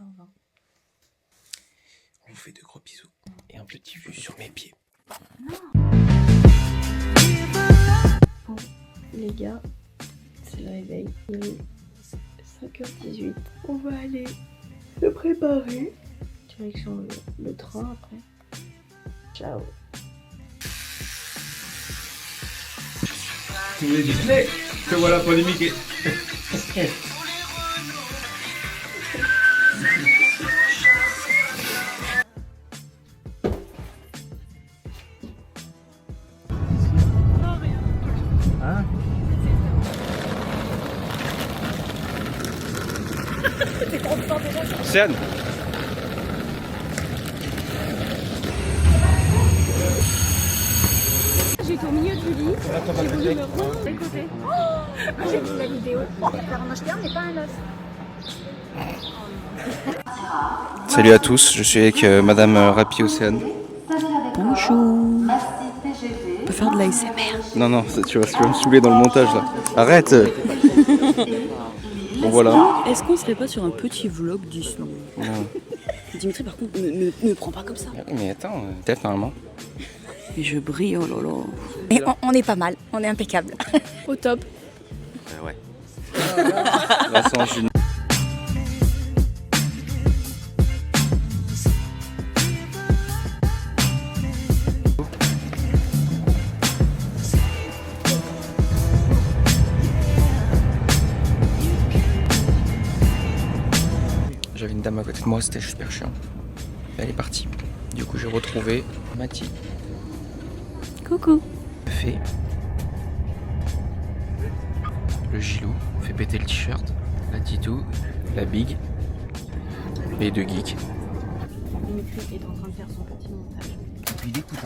20h20. On vous fait de gros bisous. Et un petit vue sur mes pieds. Bon, les gars, c'est le réveil. Il est 5h18. On va aller se préparer. Direction le train après. Ciao. Tu voulais Disney? Te voilà pour les Mickey. Hein? Océane. J'étais au milieu du lit, j'ai voulu me rendre des côtés. J'ai vu la vidéo. Faire un océan n'est pas un os. Salut à tous, je suis avec Madame Rapi Océane. Bonjour. On peut faire de l'ASMR. Non, non, tu vas me saouler dans le montage là. Arrête. Bon voilà. Est-ce qu'on serait pas sur un petit vlog Disney? Non. Dimitri, par contre, me prends pas comme ça. Mais attends, peut-être normalement. Mais je brille, oh là là. Et on est pas mal, on est impeccable. Au top. Ouais. Vincent, je... J'avais une dame à côté de moi, c'était super chiant. Elle est partie. Du coup, j'ai retrouvé Mathie. Coucou. Fait le Gilou, fait péter le t-shirt, la Titou, la Big et deux geeks. Dimitri est en train de faire son petit montage. Et puis il écoute.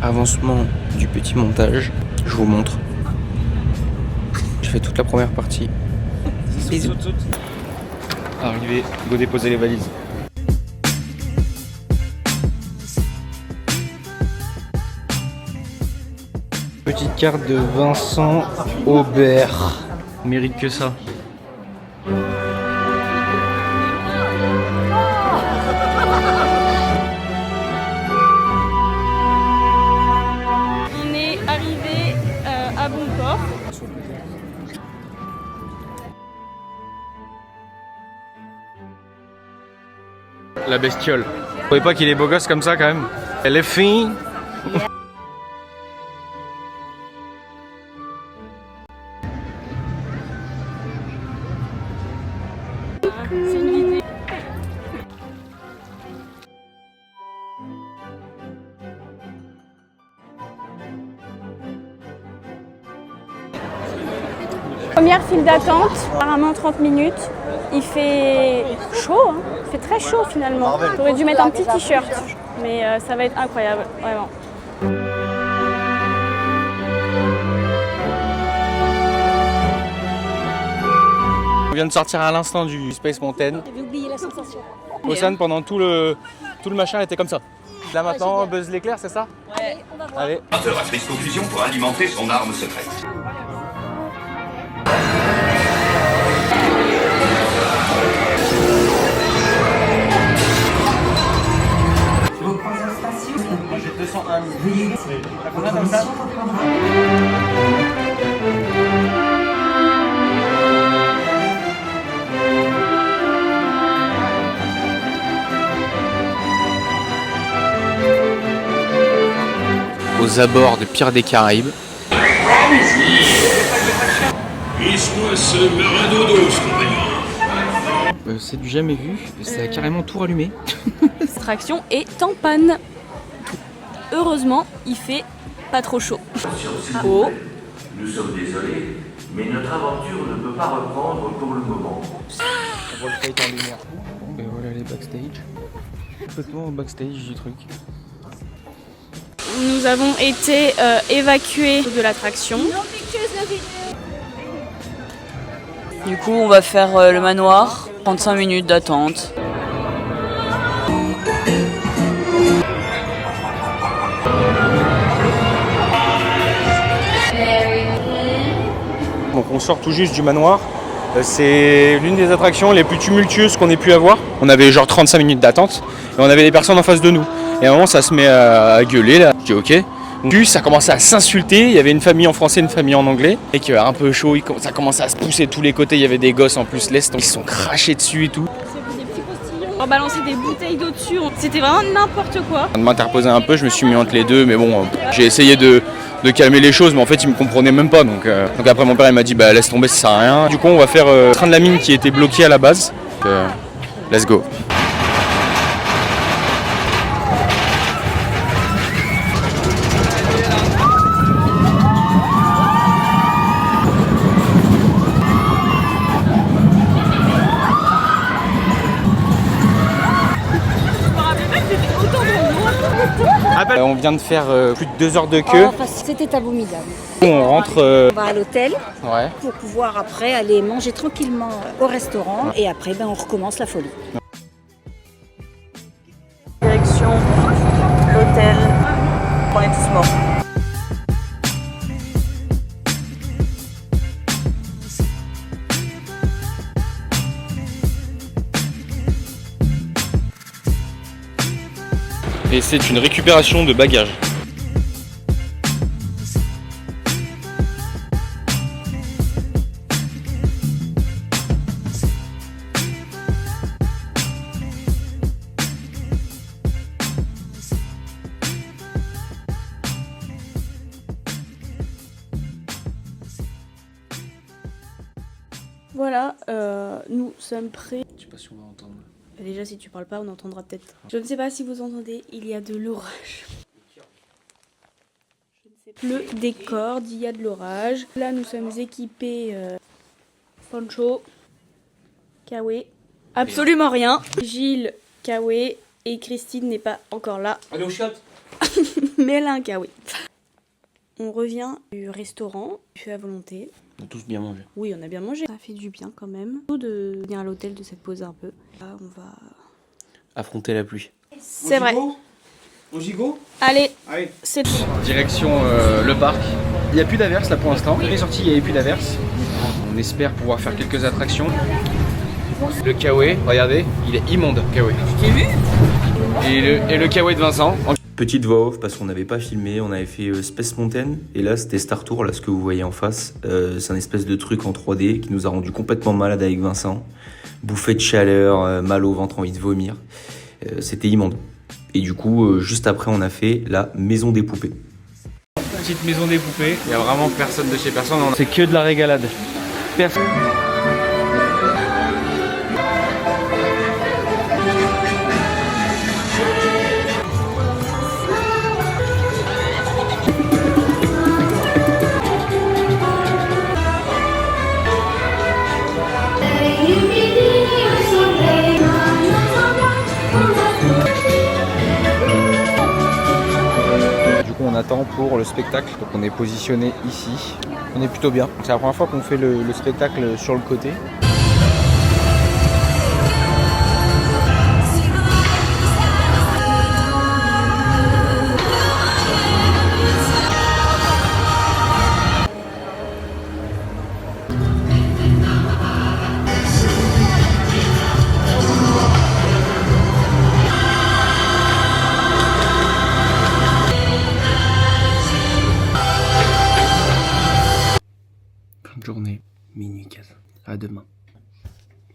Avancement du petit montage, je vous montre. Je fais toute la première partie. Bisous. Arrivé, go déposer les valises. Petite carte de Vincent Aubert. Mérite que ça. On est arrivé à bon port. La bestiole. Vous voyez pas qu'il est beau gosse comme ça quand même? Elle est fine. C'est une vidéo. Première file d'attente, apparemment 30 minutes. Il fait chaud, hein. Il fait très chaud finalement. J'aurais dû mettre un petit t-shirt, mais ça va être incroyable, vraiment. On vient de sortir à l'instant du Space Mountain. J'avais oublié la sensation. Océane pendant tout le machin était comme ça. Là maintenant, Buzz l'éclair, c'est ça? Ouais, on va voir. Allez. Arthur a pris confusion pour alimenter son arme secrète. J'ai 201 000. T'as combien comme ça? Aux abords de Pirates des Caraïbes. Laisse-moi ce maradodo, compagnon. C'est du jamais vu, ça a carrément tout rallumé. Traction est en panne. Heureusement, il fait pas trop chaud. Oh. Nous sommes désolés, mais notre aventure ne peut pas reprendre pour le moment. On voit le fight en lumière. Bon, ben voilà les backstage. Complètement au backstage du truc. Nous avons été évacués de l'attraction. Du coup, on va faire le manoir. 35 minutes d'attente. On sort tout juste du manoir. C'est l'une des attractions les plus tumultueuses qu'on ait pu avoir. On avait genre 35 minutes d'attente et on avait des personnes en face de nous. Et à un moment ça se met à gueuler là. Je dis ok. Puis ça commençait à s'insulter. Il y avait une famille en français, une famille en anglais. Et qui avait un peu chaud. Ça commençait à se pousser de tous les côtés. Il y avait des gosses en plus lestes. Donc ils se sont crachés dessus et tout. Des petits postillons. On balançait des bouteilles d'eau dessus. C'était vraiment n'importe quoi. De m'interposer un peu, je me suis mis entre les deux. Mais bon, j'ai essayé de calmer les choses, mais en fait ils me comprenaient même pas. Donc après mon père il m'a dit bah laisse tomber, ça sert à rien. Du coup on va faire le train de la mine qui était bloqué à la base. Let's go. On vient de faire plus de 2 heures de queue. Enfin, c'était abominable. On rentre. On va à l'hôtel Ouais. pour pouvoir après aller manger tranquillement au restaurant et après on recommence la folie. Direction l'hôtel. On est tous morts. Et c'est une récupération de bagages. Voilà, nous sommes prêts. Je sais pas si on va entendre. Déjà, si tu parles pas, on entendra peut-être. Je ne sais pas si vous entendez, il y a de l'orage. Le décor, il y a de l'orage. Là, nous sommes équipés poncho, Kawe, absolument rien. Gilles, Kawe et Christine n'est pas encore là. Allez au chiottes. Mais elle a un Kawe. On revient du restaurant, buffet à volonté. On a tous bien mangé. Oui, on a bien mangé. Ça fait du bien quand même. De venir à l'hôtel, de s'être posé un peu. Là, on va Affronter la pluie. C'est vrai. On gigot. Allez, Allez. c'est Direction le parc. Il n'y a plus d'averse là pour l'instant. On est sorti, il n'y avait plus d'averse. On espère pouvoir faire quelques attractions. Le Kawe, regardez, il est immonde, Kawe. Tu t'es vu ? Et le Kawe de Vincent. Petite voix off parce qu'on n'avait pas filmé, on avait fait Space Mountain et là c'était Star Tour, là ce que vous voyez en face. C'est un espèce de truc en 3D qui nous a rendu complètement malade avec Vincent. Bouffée de chaleur, mal au ventre, envie de vomir. C'était immonde. Et du coup, juste après on a fait la maison des poupées. Petite maison des poupées. Il n'y a vraiment personne de chez personne. C'est que de la régalade. Personne. On attend pour le spectacle, donc on est positionné ici. On est plutôt bien. C'est la première fois qu'on fait le spectacle sur le côté. Journée, minuit 15. À demain.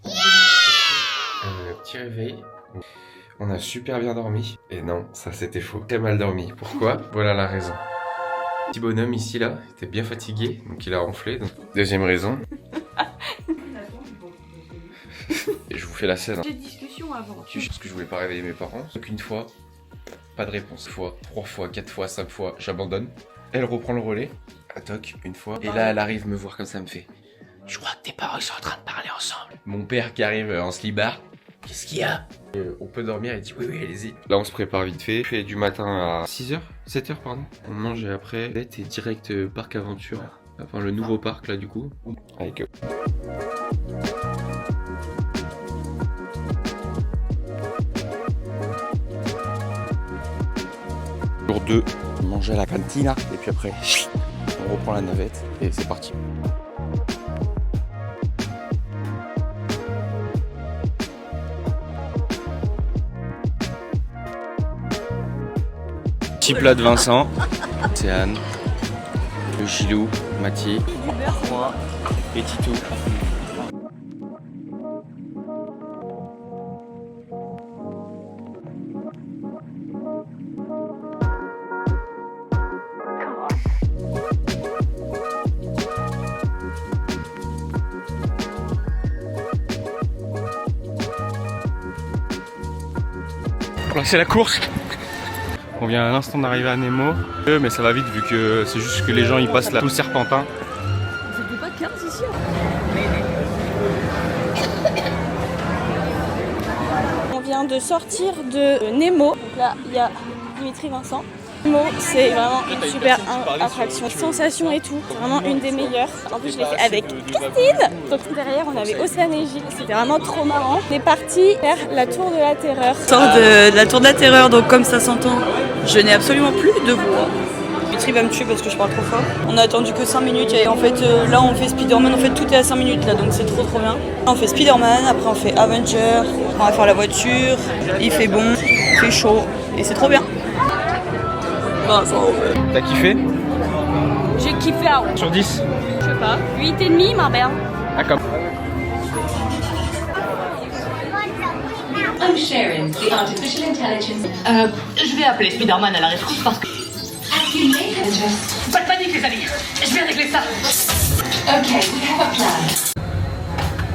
Petit réveil. On a super bien dormi. Et non, ça c'était faux. Très mal dormi. Pourquoi? Voilà la raison. Petit bonhomme ici là, il était bien fatigué, donc il a ronflé. Donc... Deuxième raison. Et je vous fais la scène. J'ai discussion avant. Juste que je voulais pas réveiller mes parents. Donc une fois, pas de réponse. Une fois, 3 fois, 4 fois, 5 fois, j'abandonne. Elle reprend le relais. Toc, une fois. Et là, elle arrive me voir comme ça, me fait. Je crois que tes parents ils sont en train de parler ensemble. Mon père qui arrive en slibard. Qu'est-ce qu'il y a? On peut dormir, il dit oui, oui, allez-y. Là, on se prépare vite fait. Je fais du matin à 6h, 7h, pardon. On mange et après, et direct parc aventure. Enfin, le nouveau parc là, du coup. Avec eux. Jour 2, manger à la cantina et puis après on reprend la navette et c'est parti. petit plat de Vincent. C'est Anne, le Gilou, Mathie, moi et Titou. Là c'est la course. On vient à l'instant d'arriver à Nemo, mais ça va vite vu que c'est juste que les gens ils passent là tout serpentin. C'était pas 15 ici. On vient de sortir de Nemo. Donc là il y a Dimitri Vincent. Nemo, c'est vraiment une super attraction, sensation et tout, c'est vraiment une des meilleures. En plus je l'ai fait avec Christine. Donc derrière on avait Océane et Gilles, c'était vraiment trop marrant. On est parti faire la tour de la terreur. Sort de la tour de la terreur, donc comme ça s'entend, je n'ai absolument plus de voix. Dimitri va me tuer parce que je parle trop fort. On a attendu que 5 minutes et en fait là on fait Spider-Man, en fait tout est à 5 minutes là donc c'est trop bien. On fait Spider-Man, après on fait Avenger, on va faire la voiture, il fait bon, il fait chaud et c'est trop bien. T'as kiffé? J'ai kiffé à Sur 10? je sais pas, 8,5 ma belle. Ah comme. I'm Sharon, the artificial intelligence. Je vais appeler Spider-Man à la rescousse parce que... Acting Pas de panique les amis, je vais régler ça. Okay, we have a plan.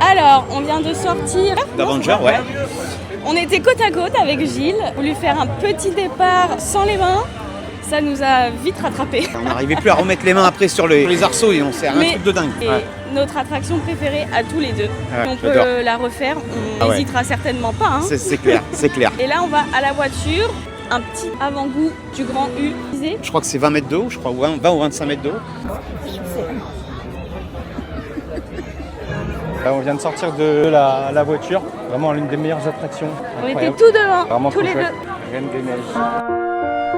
Alors, on vient de sortir D'Avenger, ouais. On était côte à côte avec Gilles, on a voulu faire un petit départ sans les mains, ça nous a vite rattrapés. On n'arrivait plus à remettre les mains après sur les arceaux et on s'est un truc de dingue. Et Ouais. notre attraction préférée à tous les deux. Ouais, On j'adore. peut la refaire, on Ah ouais. n'hésitera certainement pas. Hein. C'est clair, c'est clair. Et là, on va à la voiture, un petit avant-goût du Grand U. Je crois que c'est 20 mètres de haut, je crois, 20 ou 25 mètres de haut. Là, on vient de sortir de la voiture, vraiment l'une des meilleures attractions. On était Incroyable. tout devant, Vraiment tous trop les chouette. deux. Reine des neiges.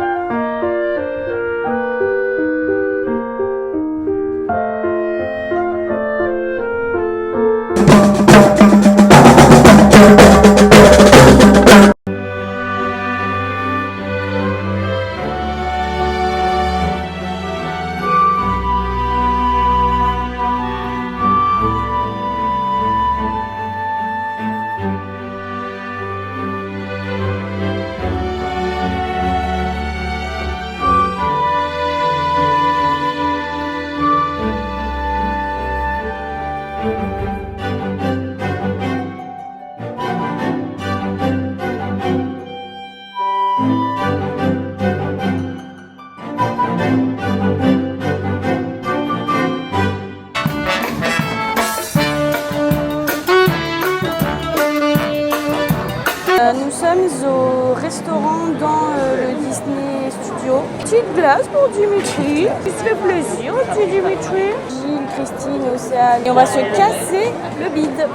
Nous sommes au restaurant dans le Disney Studio. Petite glace pour Dimitri, qui se fait plaisir, petit Dimitri. Gilles, Christine, Océane. Et on va se casser le bide.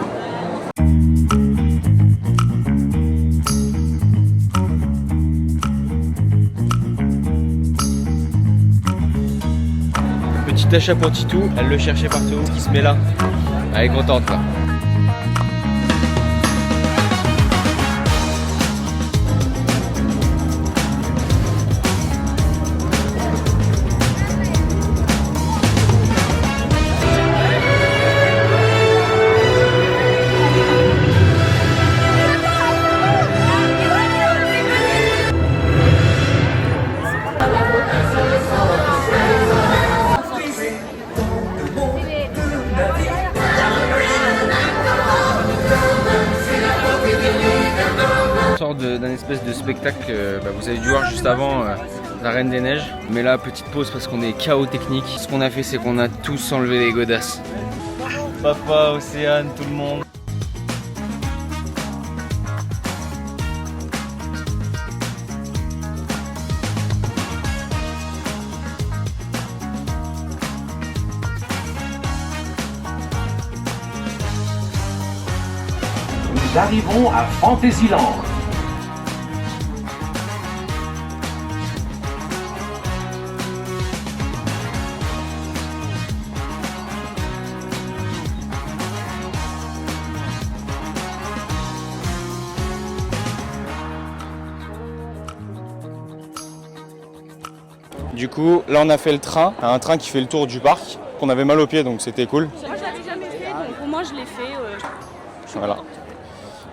Petit achat pour Titou, elle le cherchait partout, qui se met là. Elle est contente là. D'un espèce de spectacle, vous avez dû voir juste avant la Reine des Neiges. Mais là, petite pause parce qu'on est KO technique. Ce qu'on a fait, c'est qu'on a tous enlevé les godasses. Papa, Océane, tout le monde. nous arrivons à Fantasyland. Du coup, là on a fait le train, un train qui fait le tour du parc, qu'on avait mal aux pieds donc c'était cool. Moi je l'avais jamais fait, donc au moins je l'ai fait. Voilà.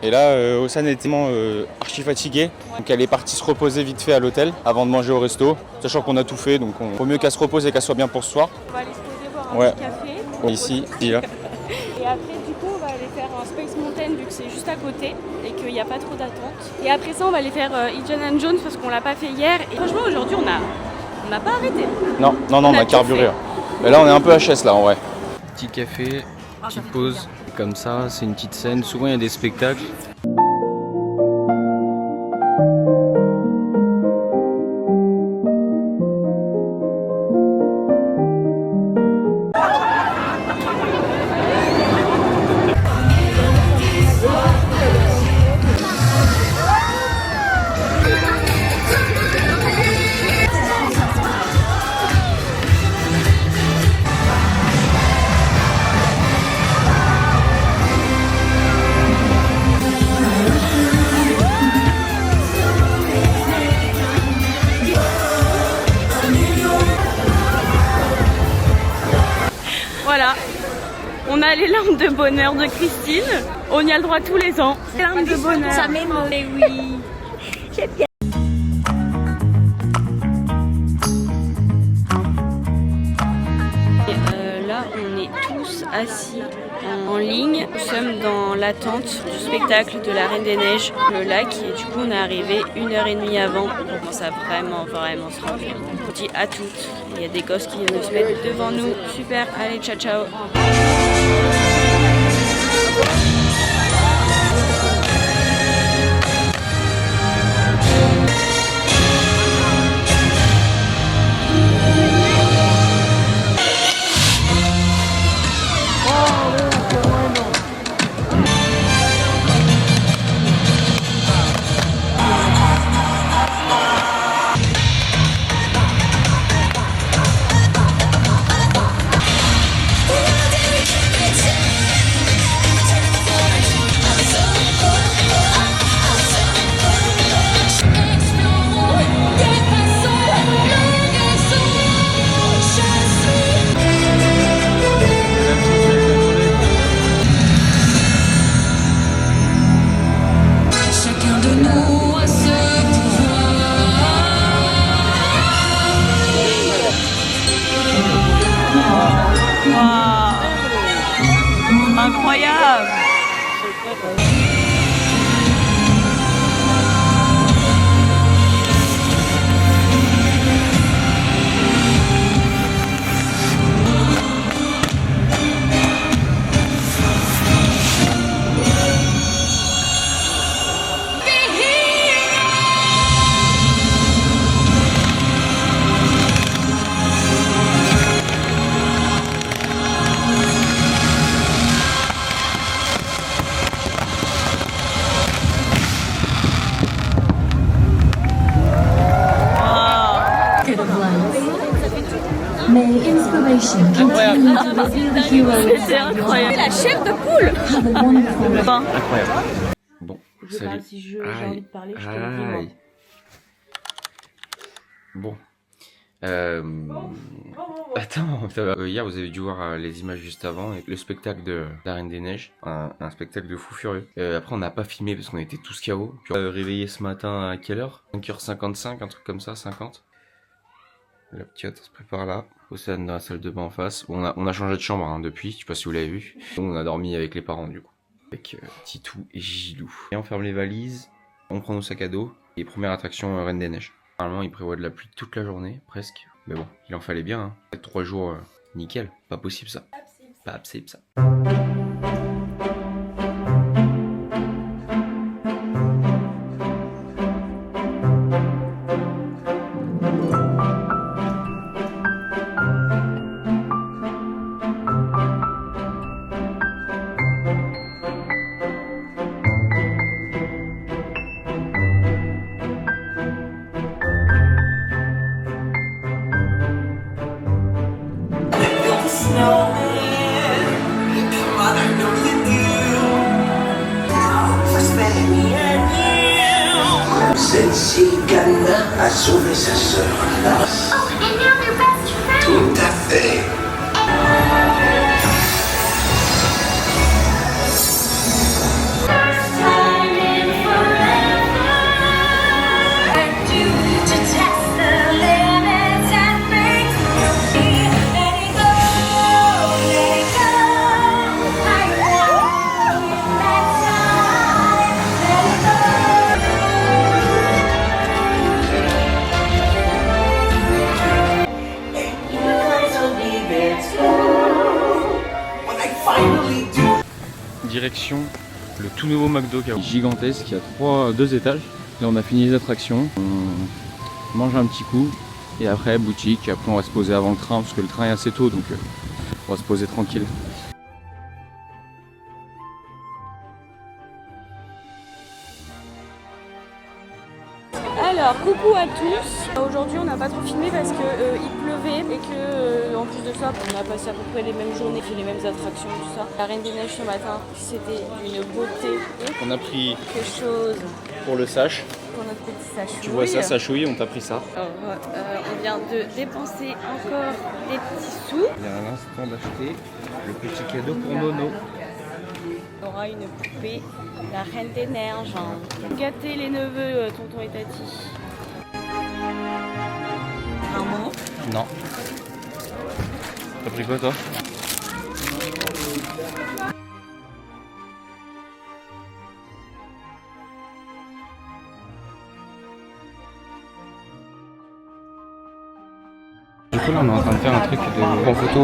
Et là, Ossane est tellement archi fatiguée, donc elle est partie se reposer vite fait à l'hôtel avant de manger au resto, sachant qu'on a tout fait, donc il vaut mieux qu'elle se repose et qu'elle soit bien pour ce soir. On va aller se poser boire un Ouais. petit café. Ici, là. Et après, du coup, on va aller faire un Space Mountain vu que c'est juste à côté et qu'il n'y a pas trop d'attente. Et après ça, on va aller faire Indiana Jones parce qu'on l'a pas fait hier. Et franchement, aujourd'hui, on n'a pas arrêté. Non, on a tout carburé. fait. Là. Mais là, on est un peu HS là en vrai. Petit café, petite pause, comme ça, c'est une petite scène. Souvent il y a des spectacles. Voilà. On a les larmes de bonheur de Christine. On y a le droit tous les ans. Les larmes de bonheur. Ça m'émeut. Et oui. Là, on est tous assis en ligne. Nous sommes dans l'attente du spectacle de la Reine des Neiges, le lac. Et du coup, on est arrivé 1h30 avant. On commence à vraiment se ranger. On dit à toutes. Il y a des gosses qui viennent se mettre devant nous. Super, allez, ciao, ciao. Incroyable! May inspiration continue to reveal the heroes. C'est incroyable! La chair de poule! Have a wonderful Incroyable. Bon, Je salut. parle si j'ai envie de parler, je te le dis moi. Aïe. Bon. Attends, hier vous avez dû voir les images juste avant, avec le spectacle de la Reine des Neiges, un spectacle de fou furieux. Après on n'a pas filmé parce qu'on était tous KO. Puis réveillé ce matin à quelle heure? 5h55, un truc comme ça, 50. La petite se prépare là, Océane dans la salle de bain en face. Bon, on a changé de chambre hein, depuis, je sais pas si vous l'avez vu. On a dormi avec les parents du coup, avec Titou et Gilou. Et on ferme les valises, on prend nos sacs à dos, et première attraction Reine des Neiges. Normalement il prévoit de la pluie toute la journée, presque. Mais bon, il en fallait bien, hein. 3 jours, nickel, pas possible ça. Pas possible ça. sauvé sa sœur Alice. Oh, and now they're best friends. Tout à fait. Direction le tout nouveau McDo qui est gigantesque, qui a 2 étages. Là on a fini les attractions, on mange un petit coup et après boutique, et après on va se poser avant le train parce que le train est assez tôt donc on va se poser tranquille. Alors, coucou à tous. Aujourd'hui, on n'a pas trop filmé parce que il pleuvait et que, en plus de ça, on a passé à peu près les mêmes journées, fait les mêmes attractions, tout ça. La Reine des Neiges ce matin, c'était d'une beauté. On a pris Quelque chose pour le sache. pour notre petit sachouille. Tu vois ça, sachouille, on t'a pris ça. Alors, on vient de dépenser encore des petits sous. Il y a l'instant d'acheter le petit cadeau pour Nono. On aura une poupée, la Reine des Neiges. Gâter les neveux, tonton et tati. Vraiment? Non. T'as pris quoi toi? Du coup là on est en train de faire un truc de prendre photo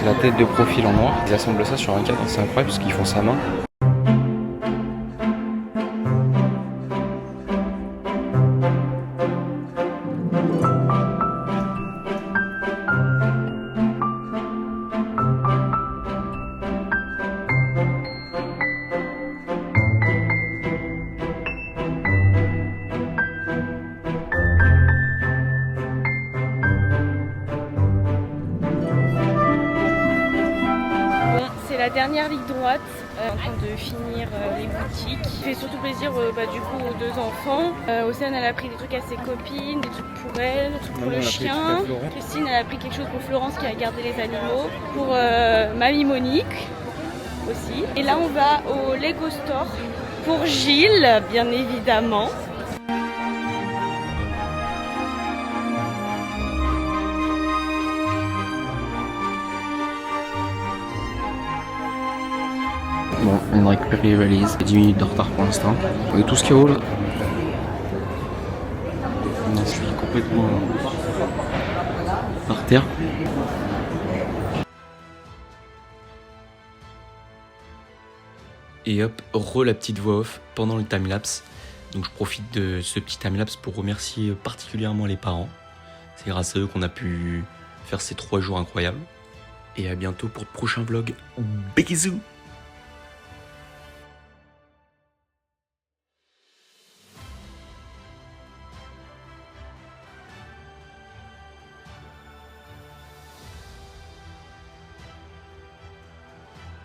la tête de profil en noir. Ils assemblent ça sur un cadre, c'est incroyable parce qu'ils font ça à main. La dernière ligne droite, en train de finir les boutiques. Ça fait surtout plaisir du coup aux 2 enfants. Océane elle a pris des trucs à ses copines, des trucs pour elle, des trucs pour le chien. Christine elle a pris quelque chose pour Florence qui a gardé les animaux. Pour mamie Monique aussi. Et là on va au Lego Store pour Gilles bien évidemment. Bon, on vient de récupérer les valises, 10 minutes de retard pour l'instant. On est tous KO là. Je suis complètement par terre. Et hop, la petite voix off pendant le timelapse. Donc je profite de ce petit timelapse pour remercier particulièrement les parents. C'est grâce à eux qu'on a pu faire ces 3 jours incroyables. Et à bientôt pour le prochain vlog. Bisous.